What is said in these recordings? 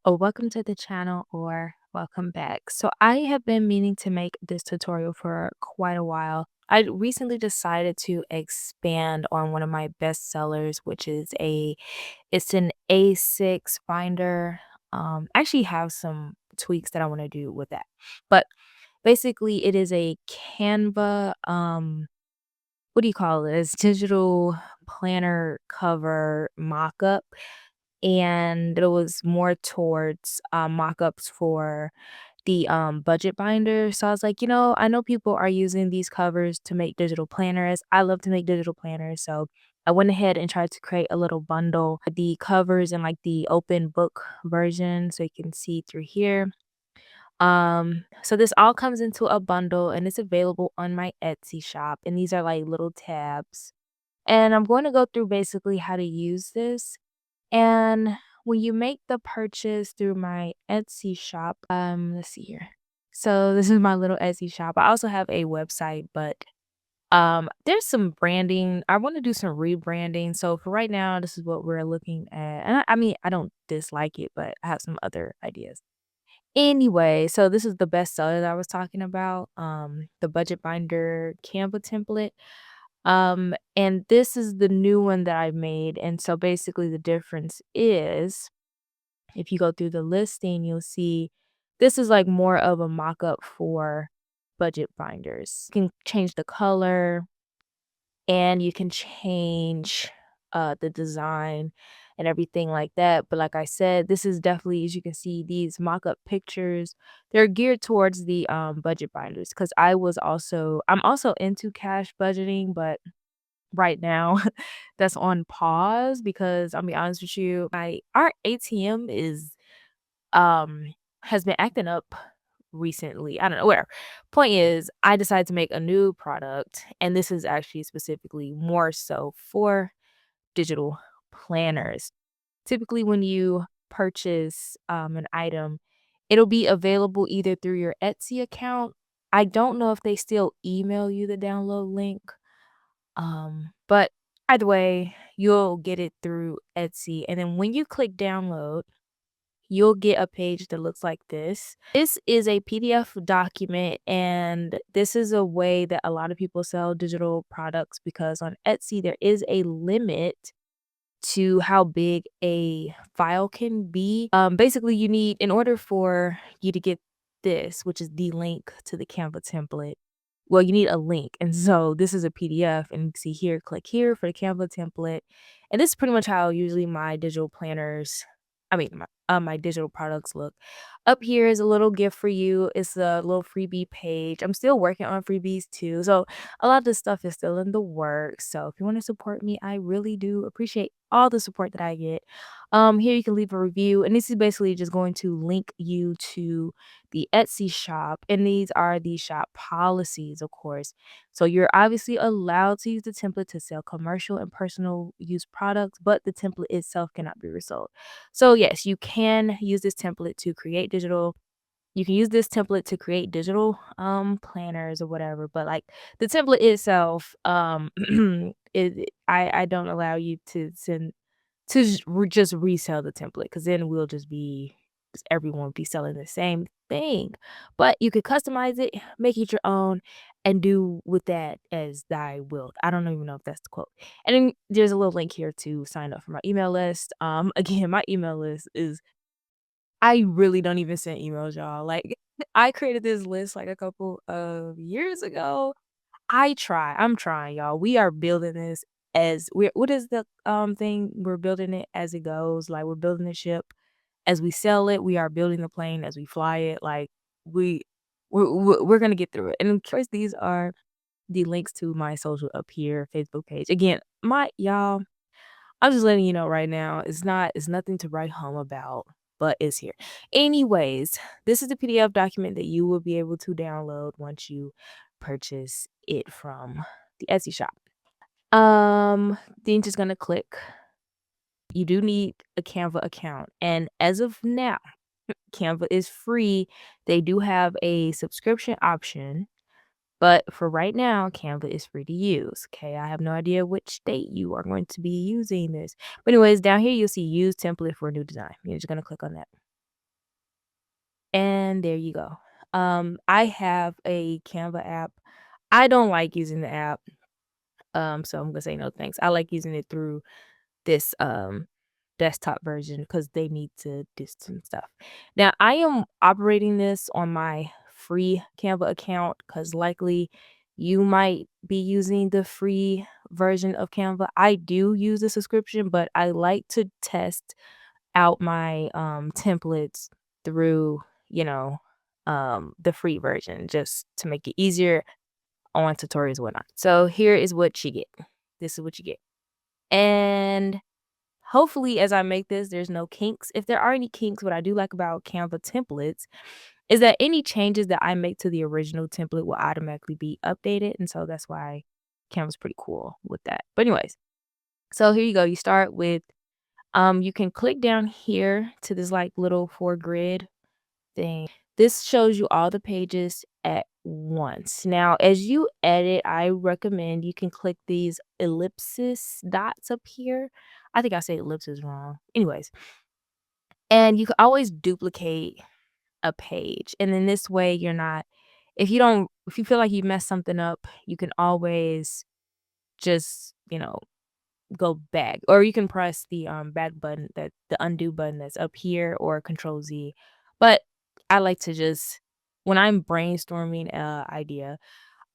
Oh, welcome to the channel or welcome back. So I have been meaning to make this tutorial for quite a while. I recently decided to expand on one of my best sellers, which is it's an A6 binder. I actually have some tweaks that I want to do with that. But basically it is a Canva, what do you call it? It's digital planner cover mock-up, and it was more towards, mock-ups for the, budget binder. So I was like, I know people are using these covers to make digital planners. I love to make digital planners, so I went ahead and tried to create a little bundle, the covers and, like, the open book version so you can see through here. So this all comes into a bundle, and it's available on my Etsy shop, and these are, like, little tabs. And I'm going to go through basically how to use this. And when you make the purchase through my Etsy shop, let's see here. So this is my little Etsy shop. I also have a website, but there's some branding. I want to do some rebranding. So for right now, this is what we're looking at. And I mean, I don't dislike it, but I have some other ideas. Anyway, so this is the best seller that I was talking about. The budget binder Canva template. And this is the new one that I made, and so basically the difference is, if you go through the listing, you'll see this is like more of a mock-up for budget binders. You can change the color, and you can change the design and everything like that. But like I said, this is definitely, as you can see, these mock-up pictures, they're geared towards the budget binders because I'm also into cash budgeting, but right now that's on pause because I'll be honest with you, my our ATM is has been acting up recently. I don't know where. Point is, I decided to make a new product, and this is actually specifically more so for digital planners. Typically when you purchase an item, it'll be available either through your Etsy account. I don't know if they still email you the download link. But either way, you'll get it through Etsy. And then when you click download, you'll get a page that looks like this. This is a PDF document, and this is a way that a lot of people sell digital products because on Etsy, there is a limit to how big a file can be. Basically, in order for you to get this, which is the link to the Canva template, well, you need a link. And so this is a PDF, and you can see here, click here for the Canva template. And this is pretty much how usually my digital planners, my digital products look. Up here is a little gift for you. It's a little freebie page. I'm still working on freebies too. So a lot of this stuff is still in the works. So if you want to support me, I really do appreciate all the support that I get. Here you can leave a review, and this is basically just going to link you to the Etsy shop, and these are the shop policies, of course. So you're obviously allowed to use the template to sell commercial and personal use products, but the template itself cannot be resold. So yes, you can use this template to create digital. You can use this template to create digital planners or whatever, but like the template itself, I don't allow you to send to just resell the template, because then we'll just be everyone will be selling the same thing. But you could customize it, make it your own, and do with that as thy wilt. I don't even know if that's the quote. And then there's a little link here to sign up for my email list. Again, my email list is, I really don't even send emails, y'all. Like I created this list like a couple of years ago. I'm trying, y'all. We are building this as we're what is the thing? We're building it as it goes. Like we're building the ship as we sell it. We are building the plane as we fly it. Like we we're gonna get through it. And of course, these are the links to my social up here, Facebook page. Again, my y'all, I'm just letting you know right now, it's nothing to write home about, but it's here. Anyways, this is the PDF document that you will be able to download once you purchase it from the Etsy shop. Then you're just gonna click. You do need a Canva account, and as of now, Canva is free. They do have a subscription option, but for right now, Canva is free to use. Okay, I have no idea which date you are going to be using this. But anyways, down here you'll see use template for a new design. You're just gonna click on that. And there you go. I have a Canva app. I don't like using the app, so I'm gonna say no thanks. I like using it through this desktop version because they need to do some stuff. Now I am operating this on my free Canva account because likely you might be using the free version of Canva. I do use the subscription, but I like to test out my templates through, you know, the free version just to make it easier on tutorials and whatnot. So here is what you get. This is what you get. And hopefully, as I make this, there's no kinks. If there are any kinks, what I do like about Canva templates is that any changes that I make to the original template will automatically be updated. And so that's why Canva's pretty cool with that. But anyways, so here you go. You start with you can click down here to this like little four grid thing. This shows you all the pages at once. Now, as you edit, I recommend you can click these ellipsis dots up here. I think I say ellipsis wrong. Anyways, and you can always duplicate a page. And then this way you're not if you feel like you messed something up, you can always just, go back, or you can press the back button, that the undo button that's up here, or control Z. But I like to just when I'm brainstorming a idea,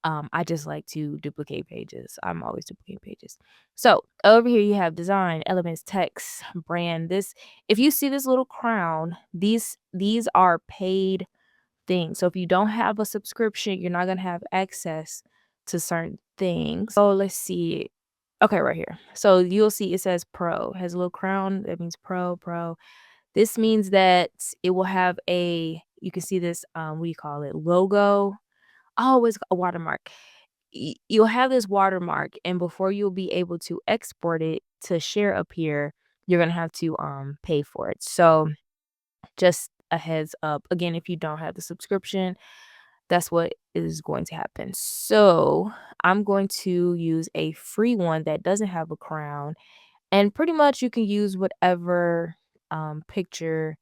I just like to duplicate pages. I'm always duplicating pages. So over here you have design, elements, text, brand. This if you see this little crown, these are paid things. So if you don't have a subscription, you're not gonna have access to certain things. So let's see. Okay, right here. So you'll see it says pro, has a little crown. That means pro. This means that it will have you can see this, what do you call it? Logo. Oh, it's a watermark. You'll have this watermark, and before you'll be able to export it to share up here, you're gonna have to pay for it. So just a heads up. Again, if you don't have the subscription, that's what is going to happen. So I'm going to use a free one that doesn't have a crown, and pretty much you can use whatever picture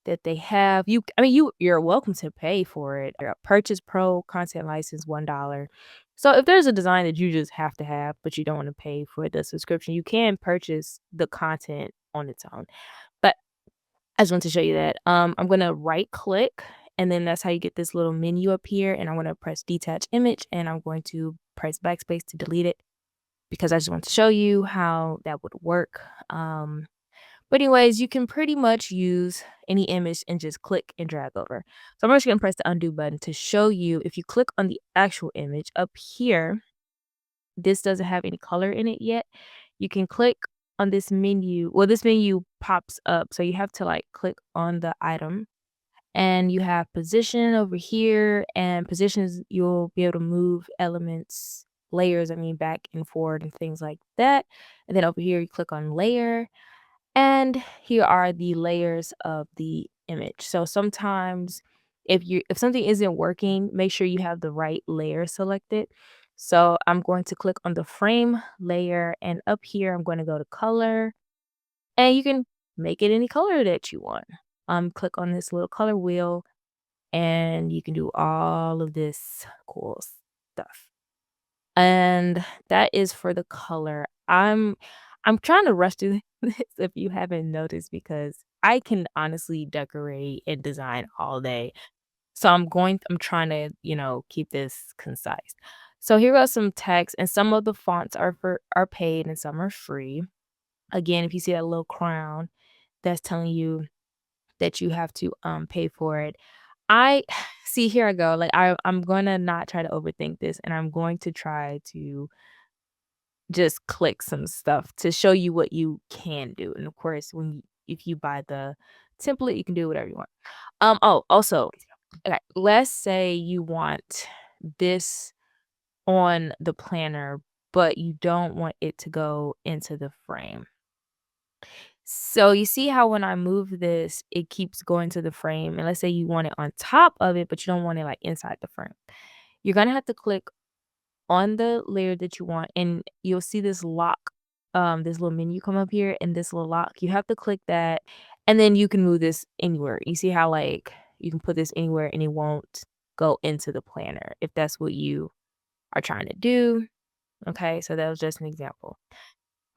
that they have. You're welcome to pay for it. Purchase pro content license $1. So if there's a design that you just have to have, but you don't want to pay for the subscription, you can purchase the content on its own. But I just want to show you that. I'm gonna right click, and then that's how you get this little menu up here. And I'm gonna press detach image, and I'm going to press backspace to delete it because I just want to show you how that would work. But anyways, you can pretty much use any image and just click and drag over. So I'm just gonna press the undo button to show you. If you click on the actual image up here, this doesn't have any color in it yet. You can click on this menu. Well, this menu pops up, so you have to like click on the item, and you have position over here, and positions you'll be able to move elements, layers, back and forward and things like that. And then over here you click on layer, and here are the layers of the image. So sometimes if something isn't working, make sure you have the right layer selected. So I'm going to click on the frame layer, and up here I'm going to go to color, and you can make it any color that you want. Click on this little color wheel, and you can do all of this cool stuff. And that is for the color. I'm trying to rush through this if you haven't noticed, because I can honestly decorate and design all day. So I'm trying to, keep this concise. So here are some text, and some of the fonts are paid and some are free. Again, if you see that little crown, that's telling you that you have to pay for it. I see, here I go. Like I'm gonna not try to overthink this, and I'm going to try to just click some stuff to show you what you can do. And of course, if you buy the template, you can do whatever you want. Also, okay, let's say you want this on the planner, but you don't want it to go into the frame. So you see how when I move this, it keeps going to the frame. And let's say you want it on top of it, but you don't want it like inside the frame. You're gonna have to click on the layer that you want, and you'll see this lock, this little menu come up here, and this little lock. You have to click that, and then you can move this anywhere. You see how like You can put this anywhere and it won't go into the planner if that's what you are trying to do. Okay, so that was just an example.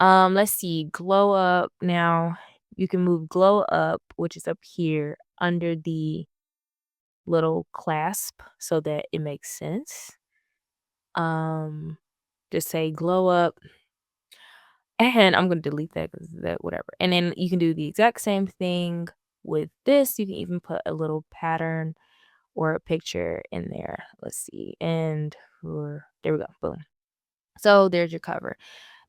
Let's see, glow up. Now you can move glow up, which is up here under the little clasp so that it makes sense. Um, just say glow up, and I'm gonna delete that because that whatever. And then you can do the exact same thing with this. You can even put a little pattern or a picture in there. Let's see, and there we go, boom. So there's your cover.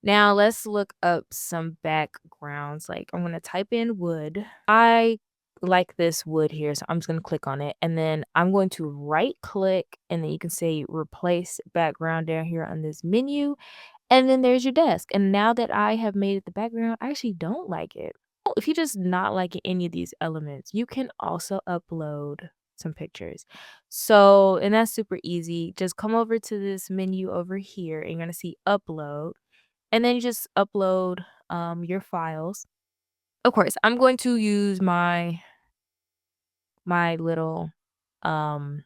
Now let's look up some backgrounds. Like I'm gonna type in wood. I like this wood here, so I'm just gonna click on it, and then I'm going to right click, and then you can say replace background down here on this menu, and then there's your desk. And now that I have made it the background, I actually don't like it. Oh, if you just not like any of these elements, you can also upload some pictures. So, and that's super easy. Just come over to this menu over here, and you're gonna see upload, and then you just upload your files. Of course, I'm going to use my little um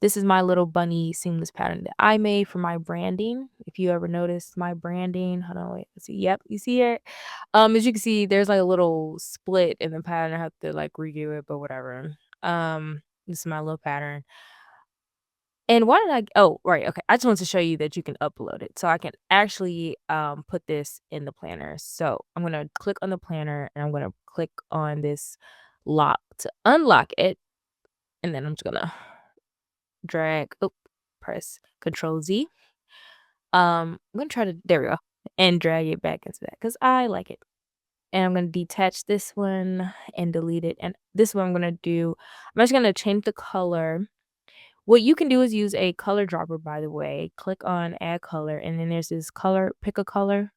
this is my little bunny seamless pattern that I made for my branding. If you ever noticed my branding, hold on, wait, let's see. Yep, you see it. As you can see, there's like a little split in the pattern. I have to like redo it, but whatever. This is my little pattern. And why did oh, right, okay. I just wanted to show you that you can upload it. So I can actually put this in the planner. So I'm gonna click on the planner and I'm gonna click on this lock to unlock it. And then I'm just gonna drag, oh, press Control Z. I'm gonna try to there we go. And drag it back into that because I like it. And I'm gonna detach this one and delete it. And this one I'm gonna do, I'm just gonna change the color. What you can do is use a color dropper, by the way. Click on add color, and then there's this color, pick a color.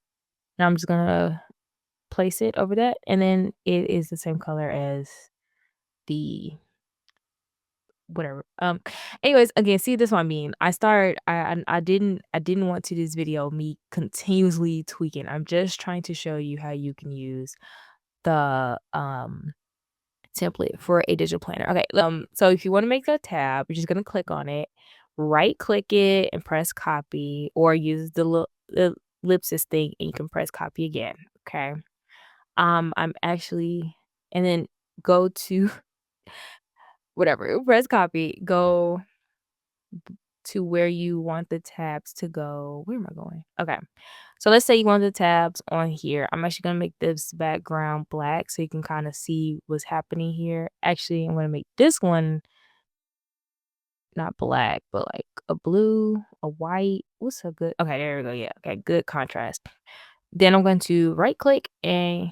And I'm just gonna place it over that, and then it is the same color as the whatever. Anyways, again, see this what I mean. I didn't want to this video me continuously tweaking. I'm just trying to show you how you can use the template for a digital planner. Okay, so if you want to make a tab, you're just gonna click on it, right click it and press copy, or use the ellipsis thing and you can press copy again. Okay. I'm actually and then go to whatever, press copy, go to where you want the tabs to go. Where am I going? Okay. So let's say you want the tabs on here. I'm actually going to make this background black so you can kind of see what's happening here. Actually, I'm going to make this one not black, but like a blue, a white. What's a good? Okay, there we go. Yeah. Okay, good contrast. Then I'm going to right click and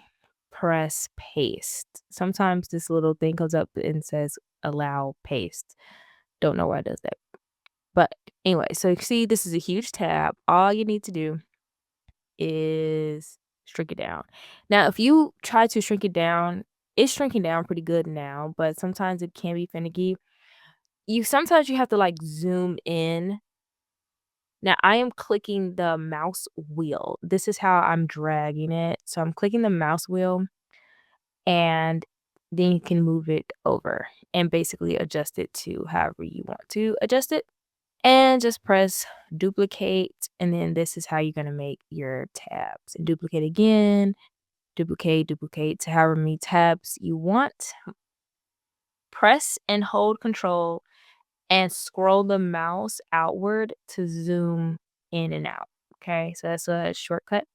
press paste. Sometimes this little thing comes up and says allow paste. Don't know why it does that. But anyway, so you see this is a huge tab. All you need to do is shrink it down. Now, if you try to shrink it down, it's shrinking down pretty good now, but sometimes it can be finicky. Sometimes you have to like zoom in. Now, I am clicking the mouse wheel. This is how I'm dragging it. So I'm clicking the mouse wheel and then you can move it over and basically adjust it to however you want to adjust it. And just press duplicate, and then this is how you're gonna make your tabs. And duplicate again, duplicate to however many tabs you want. Press and hold control and scroll the mouse outward to zoom in and out. Okay, so that's a shortcut.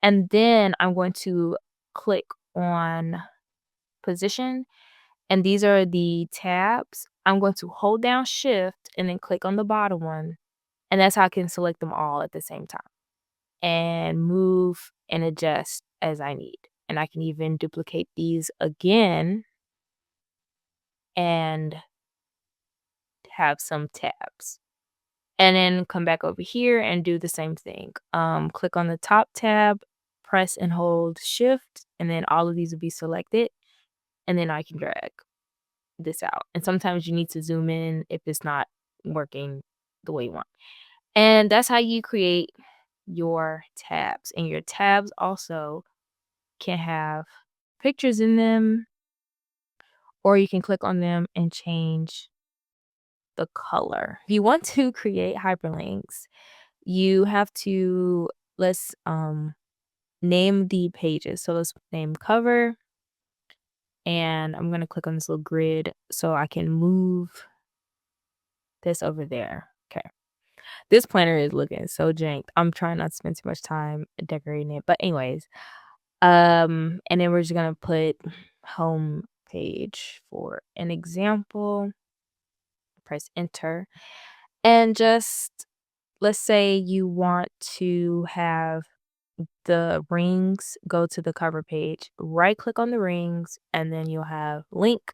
And then I'm going to click on position, and these are the tabs. I'm going to hold down shift and then click on the bottom one. And that's how I can select them all at the same time and move and adjust as I need. And I can even duplicate these again and have some tabs. And then come back over here and do the same thing. Click on the top tab, press and hold shift, and then all of these will be selected. And then I can drag this out. And sometimes you need to zoom in if it's not working the way you want. And that's how you create your tabs. And your tabs also can have pictures in them, or you can click on them and change the color. If you want to create hyperlinks, you have to let's name the pages. So let's name cover, and I'm gonna click on this little grid so I can move this over there. Okay. This planner is looking so janked. I'm trying not to spend too much time decorating it. But anyways, and then we're just gonna put home page for an example. Press enter. And just let's say you want to have the rings go to the cover page. Right click on the rings and then you'll have link.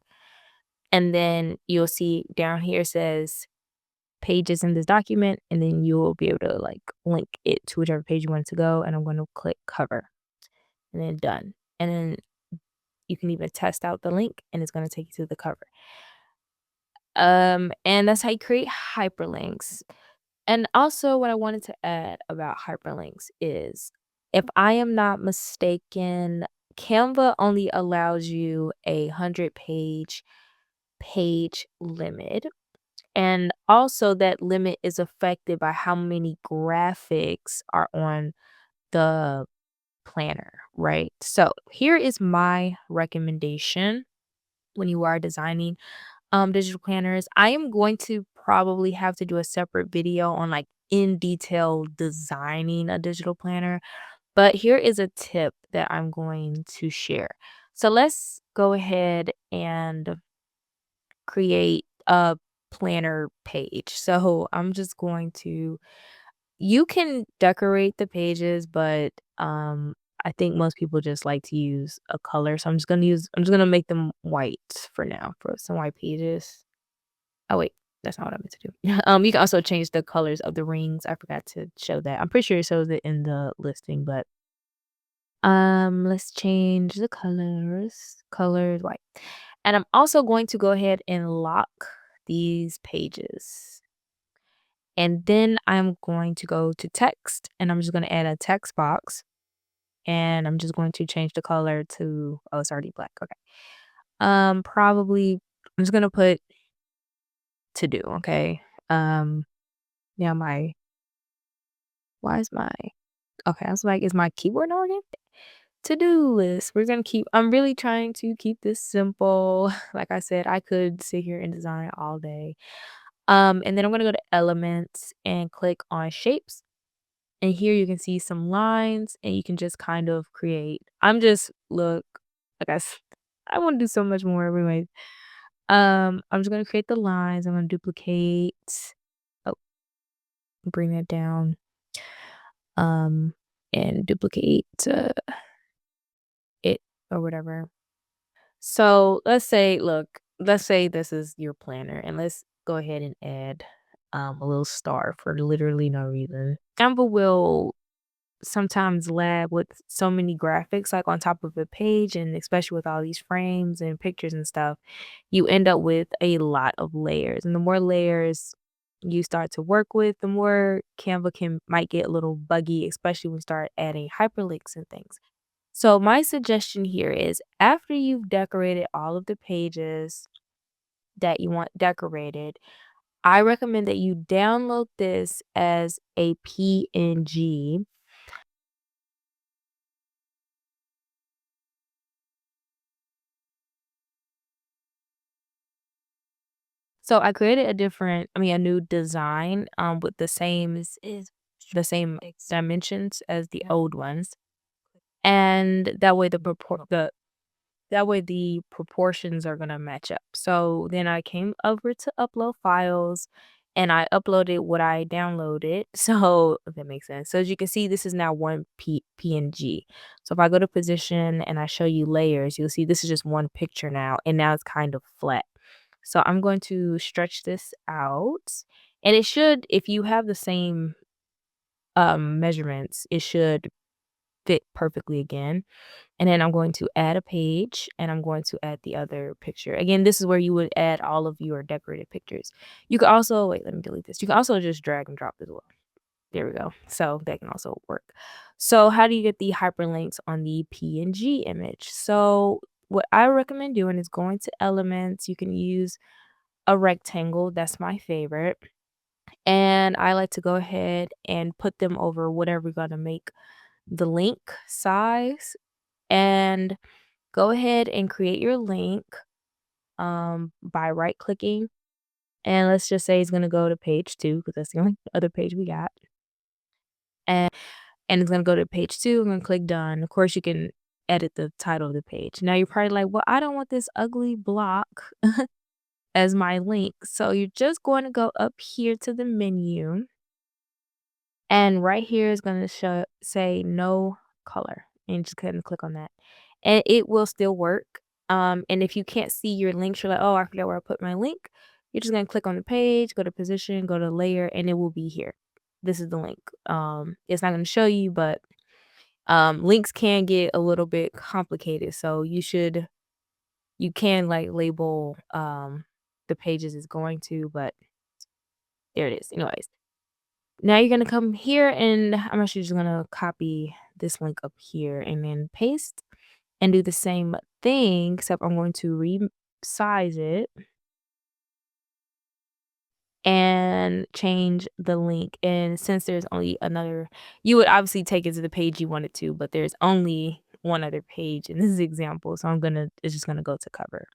And then you'll see down here says pages in this document, and then you'll be able to like link it to whichever page you want it to go. And I'm going to click cover and then done. And then you can even test out the link and it's going to take you to the cover. And that's how you create hyperlinks. And also what I wanted to add about hyperlinks is, if I am not mistaken, Canva only allows you 100 page limit. And also that limit is affected by how many graphics are on the planner, right? So here is my recommendation when you are designing digital planners. I am going to probably have to do a separate video on like in detail designing a digital planner, but here is a tip that I'm going to share. So let's go ahead and create a planner page. So I'm just going to, you can decorate the pages, but I think most people just like to use a color. So I'm just gonna make them white for now for some white pages. Oh wait, that's not what I meant to do. You can also change the colors of the rings. I forgot to show that. I'm pretty sure it shows it in the listing, but let's change the colors. Colors white. And I'm also going to go ahead and lock these pages. And then I'm going to go to text and I'm just going to add a text box. And I'm just going to change the color to, oh, it's already black. Okay. Probably I'm just gonna put to do, okay? Um, yeah, my why is my okay, I was like, is my keyboard not working? To-do list. We're gonna keep I'm really trying to keep this simple. Like I said, I could sit here and design all day. And then I'm gonna go to elements and click on shapes. And here you can see some lines and you can just kind of create. I'm just look, like I want to do so much more anyway. I'm just gonna create the lines. I'm gonna duplicate. Oh, bring that down. Um, and duplicate it or whatever. So let's say this is your planner, and let's go ahead and add a little star for literally no reason. Canva will sometimes lab with so many graphics like on top of a page, and especially with all these frames and pictures and stuff, you end up with a lot of layers. And the more layers you start to work with, the more Canva can might get a little buggy, especially when you start adding hyperlinks and things. So my suggestion here is, after you've decorated all of the pages that you want decorated, I recommend that you download this as a PNG. So I created a new design with the same is the same dimensions as the old ones. And that way the proportions are gonna match up. So then I came over to upload files and I uploaded what I downloaded. So if that makes sense. So as you can see, this is now one PNG. So if I go to position and I show you layers, you'll see this is just one picture now, and now it's kind of flat. So I'm going to stretch this out. And it should, if you have the same measurements, it should fit perfectly again. And then I'm going to add a page and I'm going to add the other picture. Again, this is where you would add all of your decorated pictures. You could also, wait, let me delete this. You can also just drag and drop as well. There we go. So that can also work. So how do you get the hyperlinks on the PNG image? So what I recommend doing is going to elements. You can use a rectangle, that's my favorite. And I like to go ahead and put them over whatever we're gonna make the link size, and go ahead and create your link by right clicking. And let's just say it's gonna go to page 2 because that's the only other page we got. And and it's gonna go to page 2. I'm gonna click done. Of course, you can edit the title of the page. Now you're probably like, well, I don't want this ugly block as my link. So you're just going to go up here to the menu, and right here is gonna show say no color. And you just go ahead and click on that. And it will still work. And if you can't see your links, you're like, oh, I forgot where I put my link. You're just gonna click on the page, go to position, go to layer, and it will be here. This is the link. It's not gonna show you, but links can get a little bit complicated. So you can like label the pages it's going to, but there it is. Anyways, now you're gonna come here, and I'm actually just gonna copy this link up here and then paste and do the same thing, except I'm going to resize it and change the link. And since there's only another, you would obviously take it to the page you wanted to, but there's only one other page in this example. So it's just gonna go to cover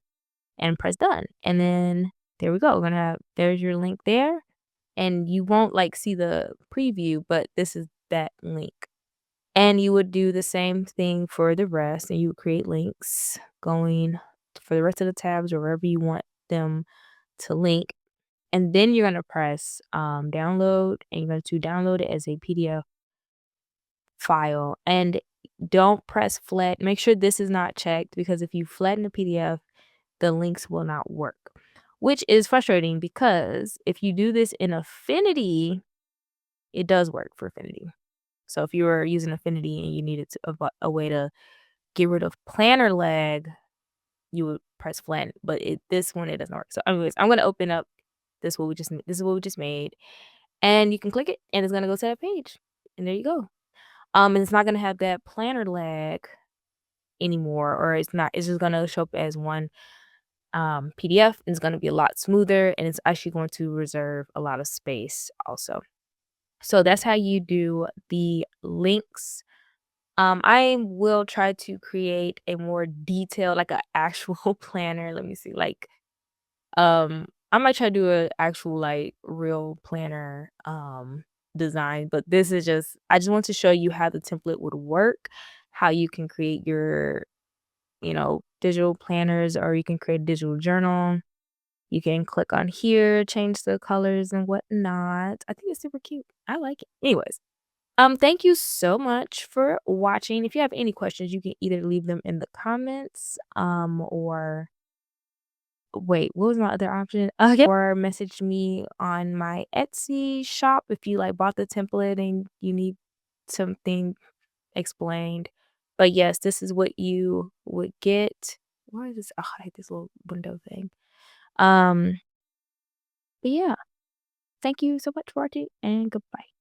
and press done. And then there we go. We're gonna have, there's your link there. And you won't like see the preview, but this is that link. And you would do the same thing for the rest, and you would create links going for the rest of the tabs or wherever you want them to link. And then you're gonna press download, and you're going to download it as a PDF file. And don't press flat. Make sure this is not checked, because if you flatten the PDF, the links will not work, which is frustrating because if you do this in Affinity, it does work for Affinity. So if you were using Affinity and you needed a way to get rid of planner lag, you would press flatten. But this one, it doesn't work. So anyways, I'm gonna open up this is what we just made, and you can click it, and it's gonna go to that page, and there you go. And it's not gonna have that planner lag anymore, or it's not. It's just gonna show up as one PDF, and it's gonna be a lot smoother, and it's actually going to reserve a lot of space also. So that's how you do the links. I will try to create a more detailed, like a actual planner. Let me see, like, I might try to do a actual like real planner design, but I just want to show you how the template would work, how you can create your, digital planners, or you can create a digital journal. You can click on here, change the colors and whatnot. I think it's super cute. I like it. Anyways, thank you so much for watching. If you have any questions, you can either leave them in the comments, or wait, what was my other option? Or message me on my Etsy shop if you like bought the template and you need something explained. But yes, this is what you would get. Why is this? Oh, I hate this little window thing. Um, but yeah, thank you so much for watching, and goodbye.